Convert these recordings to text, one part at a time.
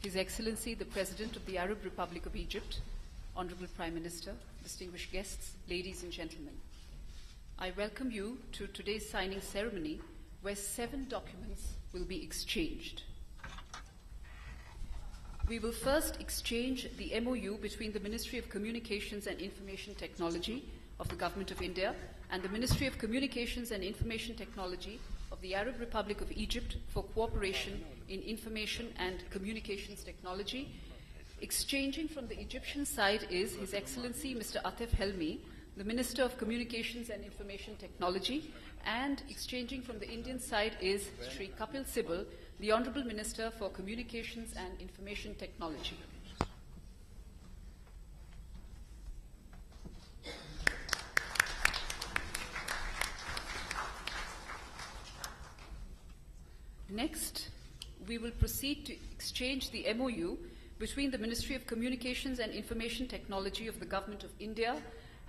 His Excellency, the President of the Arab Republic of Egypt, Honorable Prime Minister, distinguished guests, ladies and gentlemen. I welcome you to today's signing ceremony where 7 documents will be exchanged. We will first exchange the MOU between the Ministry of Communications and Information Technology of the Government of India and the Ministry of Communications and Information Technology of the Arab Republic of Egypt for cooperation in information and communications technology. Exchanging from the Egyptian side is His Excellency Mr. Atif Helmi, the Minister of Communications and Information Technology, and exchanging from the Indian side is Shri Kapil Sibal, the Honorable Minister for Communications and Information Technology. Next, we will proceed to exchange the MOU between the Ministry of Communications and Information Technology of the Government of India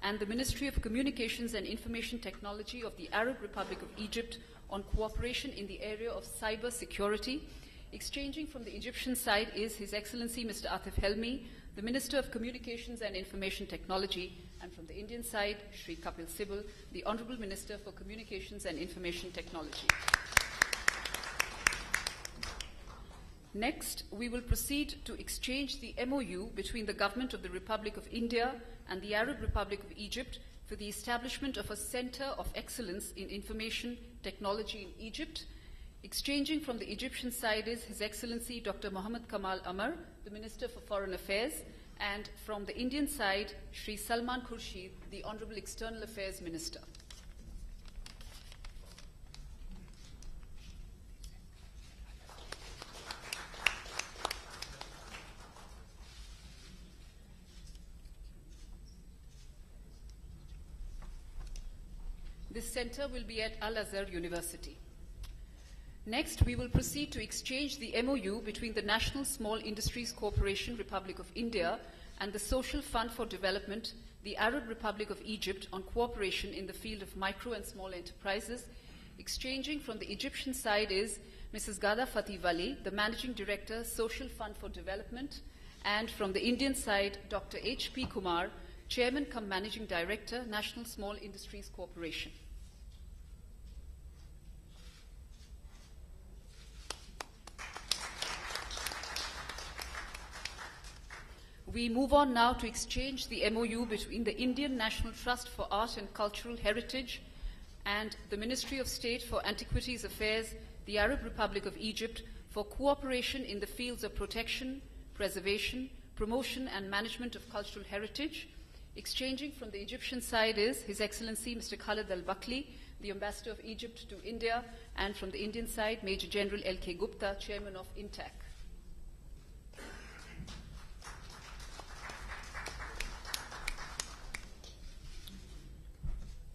and the Ministry of Communications and Information Technology of the Arab Republic of Egypt on cooperation in the area of cyber security. Exchanging from the Egyptian side is His Excellency Mr. Atif Helmi, the Minister of Communications and Information Technology, and from the Indian side, Shri Kapil Sibal, the Honorable Minister for Communications and Information Technology. Next, we will proceed to exchange the MOU between the Government of the Republic of India and the Arab Republic of Egypt for the establishment of a Center of Excellence in Information Technology in Egypt. Exchanging from the Egyptian side is His Excellency Dr. Muhammad Kamal Amar, the Minister for Foreign Affairs, and from the Indian side, Shri Salman Khurshid, the Honorable External Affairs Minister. This center will be at Al-Azhar University. Next, we will proceed to exchange the MOU between the National Small Industries Corporation, Republic of India, and the Social Fund for Development, the Arab Republic of Egypt, on cooperation in the field of micro and small enterprises. Exchanging from the Egyptian side is Mrs. Gada Fatih Wali, the Managing Director, Social Fund for Development, and from the Indian side, Dr. H.P. Kumar, Chairman cum Managing Director, National Small Industries Corporation. We move on now to exchange the MOU between the Indian National Trust for Art and Cultural Heritage and the Ministry of State for Antiquities Affairs, the Arab Republic of Egypt, for cooperation in the fields of protection, preservation, promotion and management of cultural heritage. Exchanging from the Egyptian side is His Excellency Mr. Khalid Al-Bakli, the Ambassador of Egypt to India, and from the Indian side, Major General L.K. Gupta, Chairman of INTAC.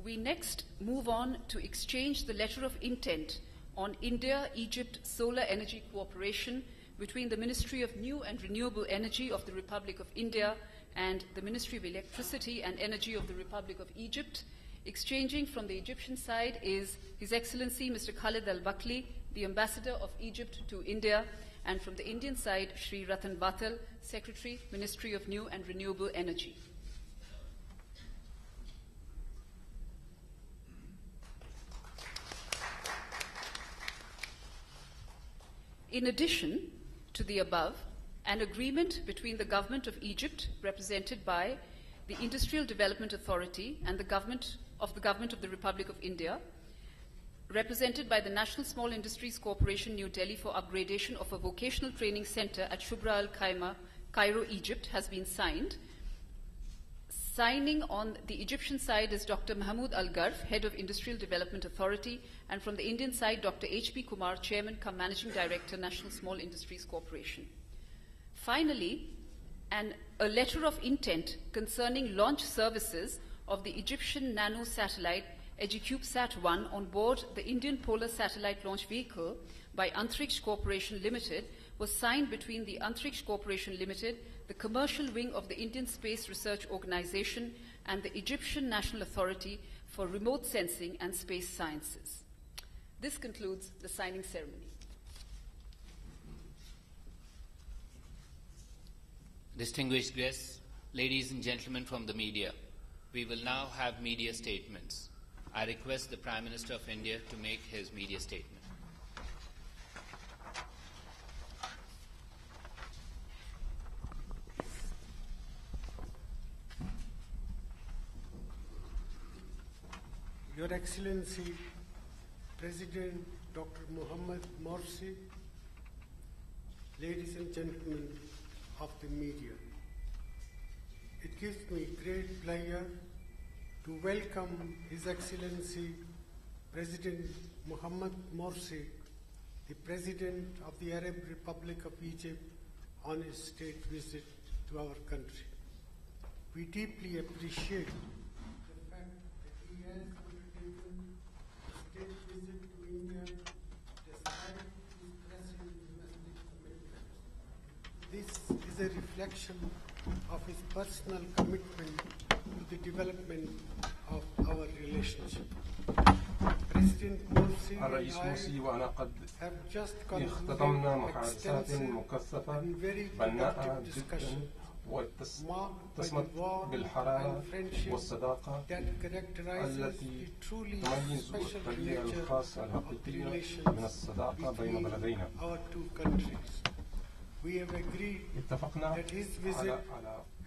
We next move on to exchange the letter of intent on India-Egypt Solar Energy Cooperation between the Ministry of New and Renewable Energy of the Republic of India and the Ministry of Electricity and Energy of the Republic of Egypt. Exchanging from the Egyptian side is His Excellency Mr. Khalid Al-Bakli, the Ambassador of Egypt to India, and from the Indian side, Shri Ratan Batal, Secretary, Ministry of New and Renewable Energy. In addition to the above, an agreement between the Government of Egypt, represented by the Industrial Development Authority, and the Government of the Republic of India, represented by the National Small Industries Corporation, New Delhi, for upgradation of a vocational training center at Shubra Al Khaimah, Cairo, Egypt, has been signed. Signing on the Egyptian side is Dr. Mahmoud Al-Garf, Head of Industrial Development Authority, and from the Indian side, Dr. H.P. Kumar, Chairman cum Managing Director, National Small Industries Corporation. Finally, a letter of intent concerning launch services of the Egyptian nano satellite EduCubeSat-1 on board the Indian Polar Satellite Launch Vehicle by Antriksh Corporation Limited was signed between the Antriksh Corporation Limited, the commercial wing of the Indian Space Research Organization, and the Egyptian National Authority for Remote Sensing and Space Sciences. This concludes the signing ceremony. Distinguished guests, ladies and gentlemen from the media, we will now have media statements. I request the Prime Minister of India to make his media statement. Your Excellency, President Dr. Mohammad Morsi, ladies and gentlemen of the media, it gives me great pleasure to welcome His Excellency President Mohammad Morsi, the President of the Arab Republic of Egypt, on his state visit to our country. We deeply appreciate the fact that he has undertaken a state visit to India despite his pressing domestic commitments. This is a reflection of his personal commitment to the development of our relationship. President Morsi الرئيس مرسي وأنا قد have just اختتمنا concluded محادثات extensive مكثفة and very بناءة productive جدا discussion واتسمت بالحرارة والصداقة التي تميز الطريقة الخاصة الحقيقية من الصداقة بين بلدينا. اتفقنا على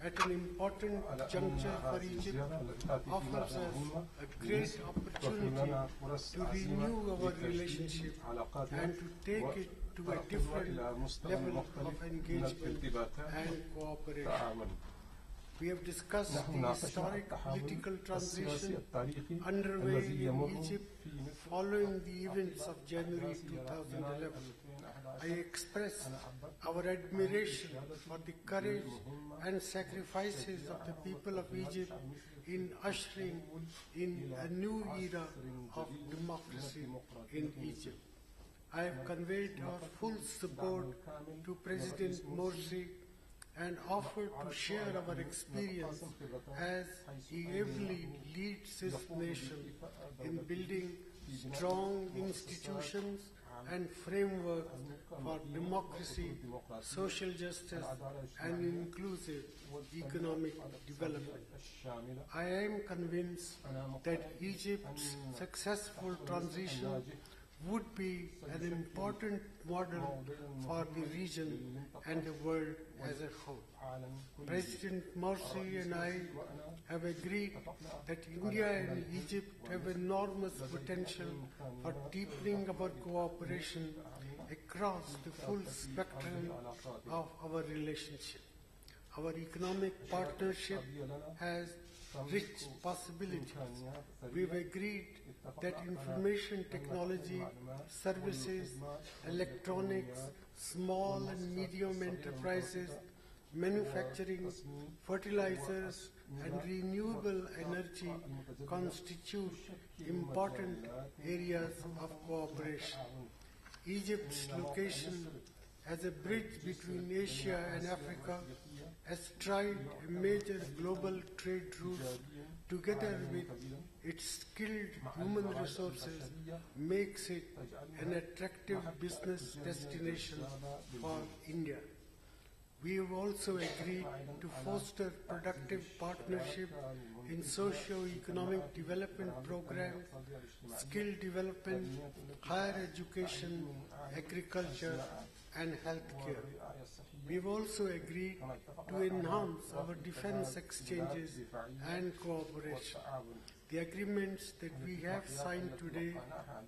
at an important juncture for Egypt offers us a great opportunity to renew our relationship and to take it to a different level of engagement and cooperation. We have discussed the historic political transition underway in Egypt following the events of January 2011. I express our admiration for the courage and sacrifices of the people of Egypt in ushering in a new era of democracy in Egypt. I have conveyed our full support to President Morsi and offered to share our experience as he ably leads his nation in building strong institutions and frameworks for democracy, social justice, and inclusive economic development. I am convinced that Egypt's successful transition would be an important model for the region and the world as a whole. President Morsi and I have agreed that India and Egypt have enormous potential for deepening our cooperation across the full spectrum of our relationship. Our economic partnership has rich possibilities. We've agreed that information technology, services, electronics, small and medium enterprises, manufacturing, fertilizers, and renewable energy constitute important areas of cooperation. Egypt's location as a bridge between Asia and Africa has tried a major global trade route together with its skilled human resources makes it an attractive business destination for India. We have also agreed to foster productive partnership in socio-economic development programs, skill development, higher education, agriculture, and healthcare. We have also agreed to enhance our defense exchanges and cooperation. The agreements that we have signed today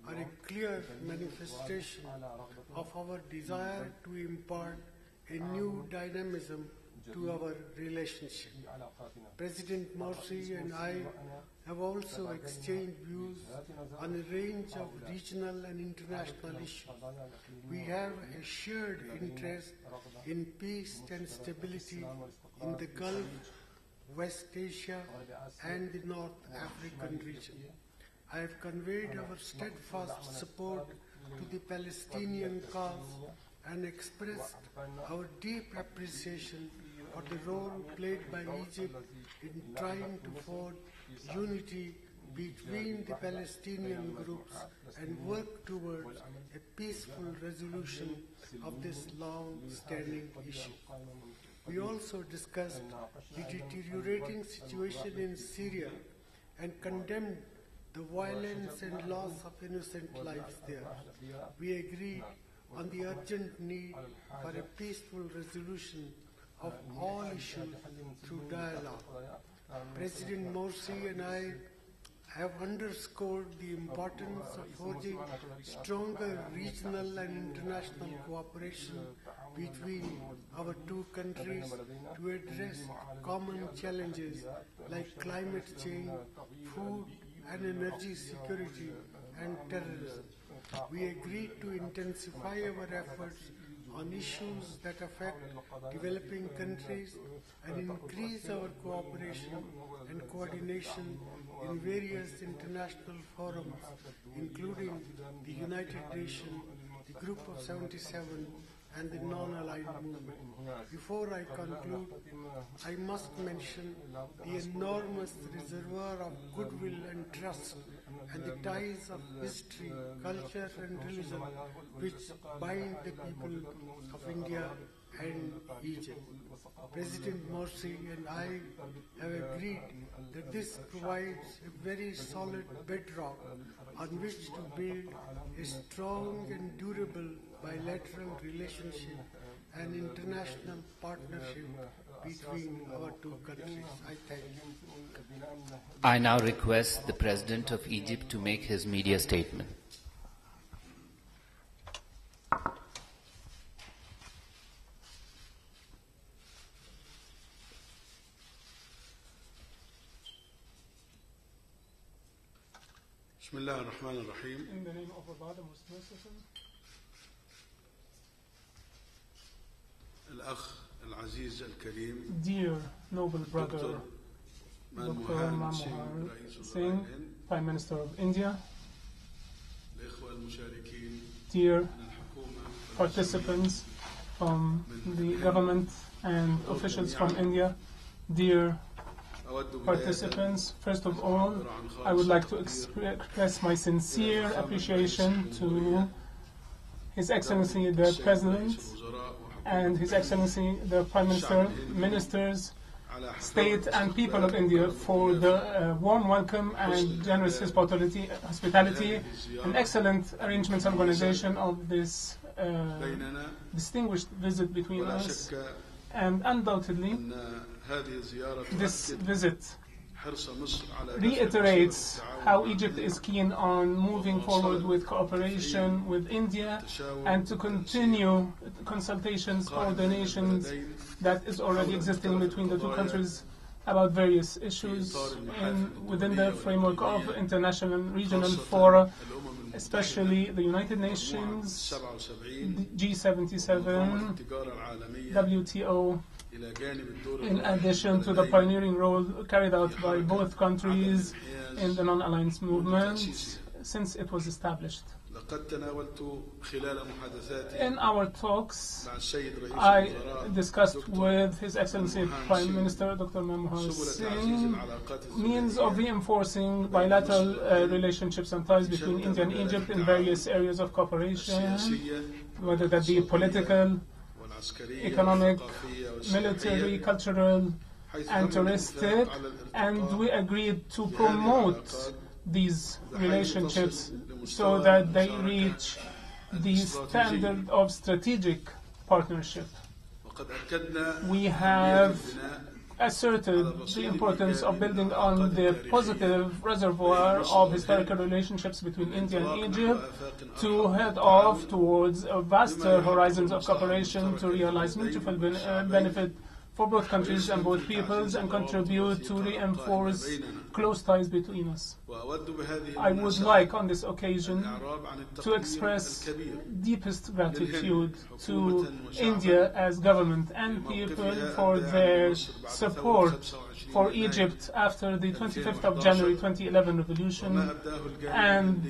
are a clear manifestation of our desire to impart a new dynamism to our relationship. President Morsi and I have also exchanged views on a range of regional and international issues. We have a shared interest in peace and stability in the Gulf, West Asia, and the North African region. I have conveyed our steadfast support to the Palestinian cause and expressed our deep appreciation for the role played by Egypt in trying to forge unity between the Palestinian groups and work towards a peaceful resolution of this long-standing issue. We also discussed the deteriorating situation in Syria and condemned the violence and loss of innocent lives there. We agreed on the urgent need for a peaceful resolution of all issues through dialogue. President Morsi and I have underscored the importance of forging stronger regional and international cooperation between our two countries to address common challenges like climate change, food and energy security, and terrorism. We agreed to intensify our efforts on issues that affect developing countries and increase our cooperation and coordination in various international forums, including the United Nations, the Group of 77, and the non-aligned movement. Before I conclude, I must mention the enormous reservoir of goodwill and trust and the ties of history, culture and religion which bind the people of India and Egypt. President Morsi and I have agreed that this provides a very solid bedrock on which to build a strong and durable bilateral relationship and international partnership between our two countries. I thank you. I now request the President of Egypt to make his media statement. In the name of Allah, the most merciful. Dear noble brother, Dr. Manmohan Singh, Prime Minister of India, dear participants from the government and officials from India, dear participants, first of all, I would like to express my sincere appreciation to His Excellency the President and His Excellency the Prime Minister, Ministers, State and people of India for the warm welcome and generous hospitality and excellent arrangements and organization of this distinguished visit between us. And undoubtedly, this visit reiterates how Egypt is keen on moving forward with cooperation with India and to continue consultations, coordinations that is already existing between the two countries about various issues within the framework of international and regional fora, especially the United Nations, G77, WTO, in addition to the pioneering role carried out by both countries in the non-alliance movement since it was established. In our talks, I discussed with His Excellency Prime Minister Dr. Manmohan Singh means of reinforcing bilateral relationships and ties between India and Egypt in various areas of cooperation, whether that be political, economic, military, cultural, and touristic, and we agreed to promote these relationships so that they reach the standard of strategic partnership. We have asserted the importance of building on the positive reservoir of historical relationships between India and Egypt to head off towards vaster horizons of cooperation to realize mutual benefit for both countries and both peoples and contribute to reinforce close ties between us. I would like on this occasion to express deepest gratitude to India as government and people for their support for Egypt after the 25th of January 2011 revolution and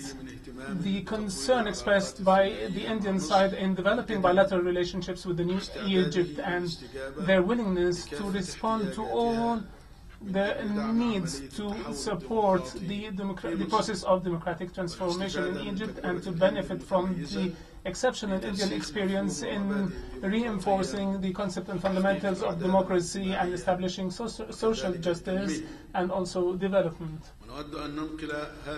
the concern expressed by the Indian side in developing bilateral relationships with the new Egypt and their willingness to respond to all the needs to support the process of democratic transformation in Egypt and to benefit from the exceptional Indian experience in reinforcing the concept and fundamentals of democracy and establishing social justice and also development.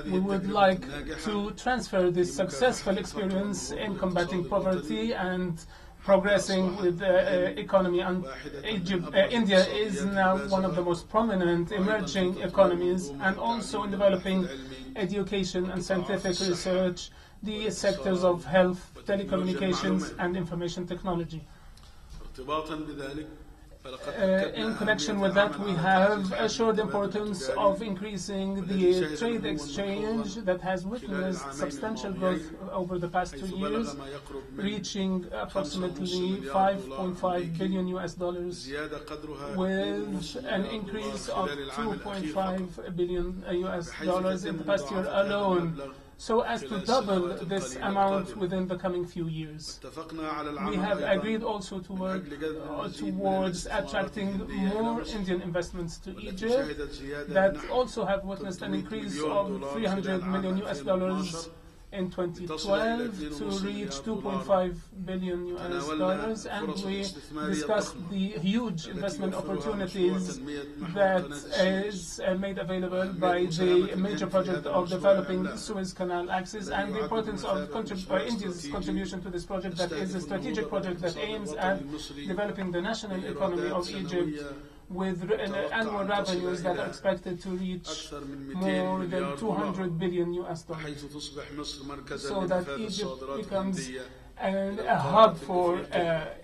We would like to transfer this successful experience in combating poverty and progressing with the economy. And India is now one of the most prominent emerging economies, and also in developing education and scientific research, the sectors of health, telecommunications, and information technology. In connection with that, we have assured the importance of increasing the trade exchange that has witnessed substantial growth over the past 2 years, reaching approximately $5.5 billion with an increase of $2.5 billion in the past year alone, so as to double this amount within the coming few years. We have agreed also to work towards attracting more Indian investments to Egypt that also have witnessed an increase of $300 million in 2012 to reach $2.5 billion, and we discussed the huge investment opportunities that is made available by the major project of developing the Suez Canal axis, and the importance of India's contribution to this project, that is a strategic project that aims at developing the national economy of Egypt with annual revenues that are expected to reach more than $200 billion, so that Egypt becomes a hub for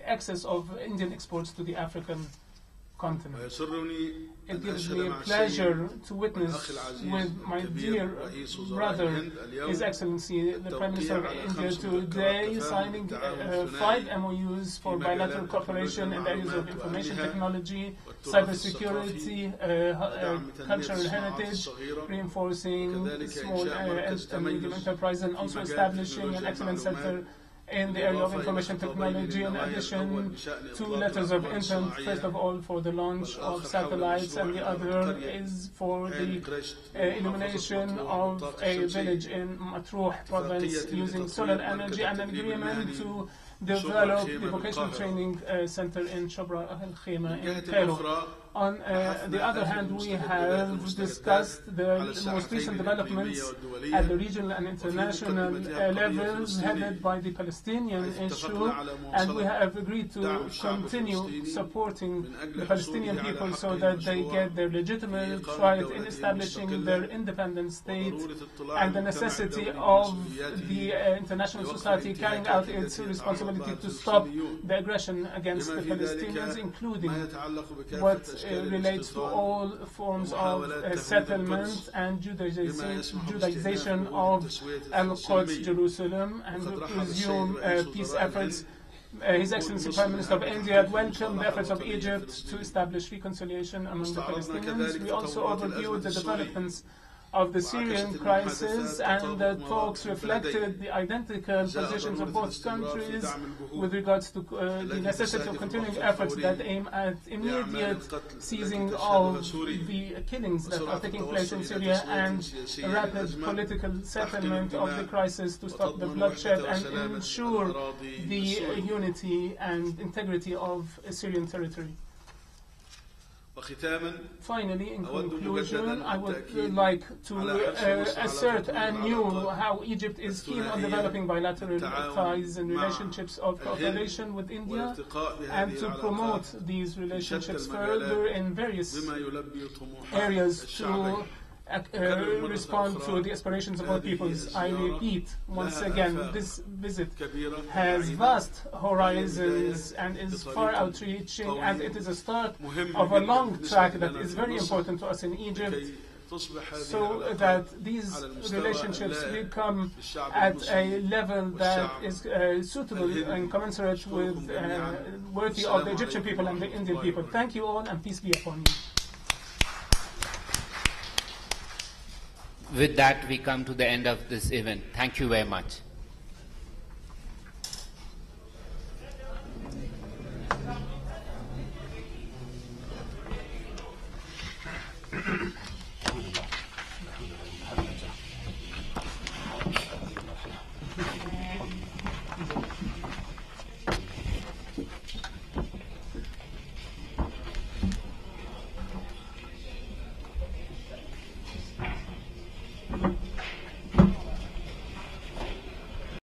access of Indian exports to the African continent. It gives me a pleasure to witness with my dear brother, His Excellency, the Prime Minister of India, today signing 5 MOUs for bilateral cooperation in the areas of information technology, cybersecurity, cultural heritage, reinforcing small and medium enterprise, and also establishing an excellent center in the area of information technology, in addition to letters of intent, first of all for the launch of satellites, and the other is for the illumination of a village in Matruh province using solar energy, and an agreement to develop the vocational training center in Shobra al-Khema in Cairo. On the other hand, we have discussed the most recent developments at the regional and international levels headed by the Palestinian issue, and we have agreed to continue supporting the Palestinian people so that they get their legitimate right in establishing their independent state, and the necessity of the international society carrying out its responsibility to stop the aggression against the Palestinians, including what relates to all forms of settlement and Judaization of Al-Quds, Jerusalem, and resume peace efforts. His Excellency Prime Minister of India welcomed the efforts of Egypt to establish reconciliation among the Palestinians. We also overviewed the developments of the Syrian crisis, and the talks reflected the identical positions of both countries with regards to the necessity of continuing efforts that aim at immediate ceasing of the killings that are taking place in Syria, and a rapid political settlement of the crisis to stop the bloodshed and ensure the unity and integrity of Syrian territory. Finally, in conclusion, I would like to assert anew how Egypt is keen on developing bilateral ties and relationships of cooperation with India, and to promote these relationships further in various areas to respond to the aspirations of all peoples. I repeat once again, this visit has vast horizons and is far outreaching, and it is a start of a long track that is very important to us in Egypt, so that these relationships become at a level that is suitable and commensurate with worthy of the Egyptian people and the Indian people. Thank you all, and peace be upon you. With that, we come to the end of this event. Thank you very much.